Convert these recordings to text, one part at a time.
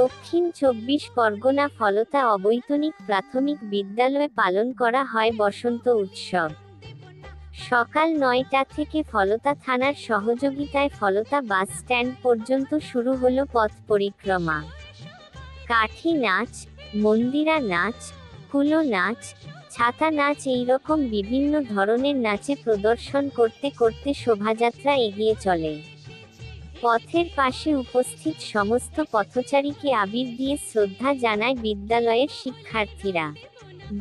দক্ষিণ ২৪ পরগনা ফলতা অবৈতনিক প্রাথমিক বিদ্যালয়ে পালন করা হয় বসন্ত উৎসব। সকাল ৯টা থেকে ফলতা থানার সহযোগিতায় ফলতা বাস স্ট্যান্ড পর্যন্ত শুরু হলো পথ পরিক্রমা। কাঠি নাচ, মন্দিরা নাচ, কুলো নাচ, ছাতা নাচ এইরকম বিভিন্ন ধরনের নাচে প্রদর্শন করতে করতে শোভাযাত্রা এগিয়ে চলে। পথের পাশে উপস্থিত সমস্ত পথচারীকে আবির দিয়ে শ্রদ্ধা জানায় বিদ্যালয়ের শিক্ষার্থীরা।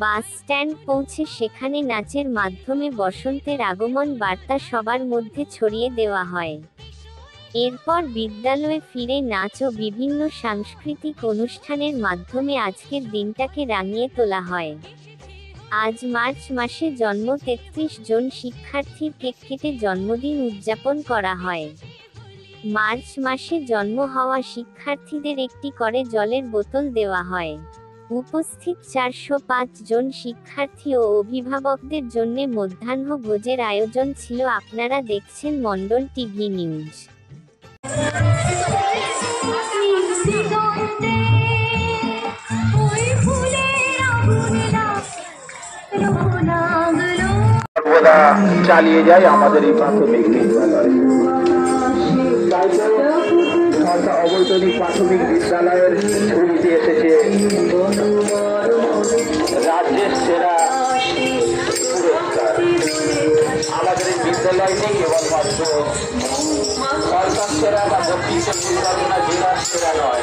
বাস স্ট্যান্ড পৌঁছে সেখানে নাচের মাধ্যমে বসন্তের আগমন বার্তা সবার মধ্যে ছড়িয়ে দেওয়া হয়। এরপর বিদ্যালয়ে ফিরে নাচ ও বিভিন্ন সাংস্কৃতিক অনুষ্ঠানের মাধ্যমে আজকের দিনটাকে রাঙিয়ে তোলা হয়। আজ মার্চ মাসে জন্ম ৩৩ জন শিক্ষার্থীর কেক কেটে জন্মদিন উদযাপন করা হয়। মার্চ মাসে জন্ম হওয়া শিক্ষার্থীদের একটি করে জলের বোতল দেওয়া হয়। উপস্থিত ৪০৫ জন শিক্ষার্থী ও অভিভাবকদের জন্য মধ্যাহ্ন ভোজের আয়োজন ছিল। আপনারা দেখছেন মণ্ডল টিভি নিউজ। চালিয়ে যায় আমাদের এই প্রাথমিক বিদ্যালয়। অবৈতনিক প্রাথমিক বিদ্যালয়ের ঝুড়িতে এসেছে রাজ্যের সেরা পুরস্কার। আমাদের এই বিদ্যালয়টি কেবলমাত্র কলকাতার সেরা বা দক্ষিণ চব্বিশ পরগনা জেলার সেরা নয়।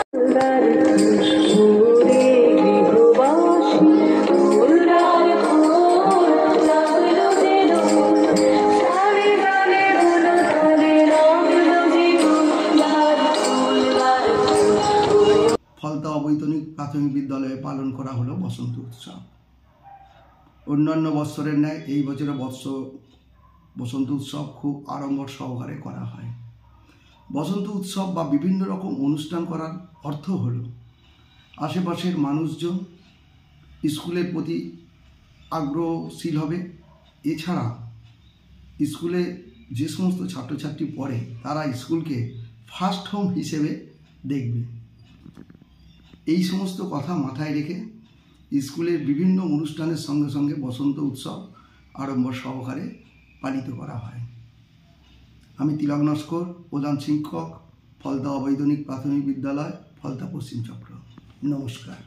ফলতা অবৈতনিক প্রাথমিক বিদ্যালয়ে পালন করা হলো বসন্ত উৎসব। অন্যান্য বৎসরের ন্যায় এই বছরে বসন্ত উৎসব খুব আড়ম্বর সহকারে করা হয়। বসন্ত উৎসব বা বিভিন্ন রকম অনুষ্ঠান করার অর্থ হলো আশেপাশের মানুষজন স্কুলের প্রতি আগ্রহশীল হবে। এছাড়া স্কুলে যে সমস্ত ছাত্রছাত্রী পড়ে তারা স্কুলকে ফার্স্ট হোম হিসেবে দেখবে। এই সমস্ত কথা মাথায় রেখে স্কুলের বিভিন্ন অনুষ্ঠানের সঙ্গে সঙ্গে বসন্ত উৎসব আড়ম্বর সহকারে পালিত করা হয়। আমি তিলক নস্কর, প্রধান শিক্ষক, ফলতা অবৈতনিক প্রাথমিক বিদ্যালয়, ফলতা পশ্চিম চক্র। নমস্কার।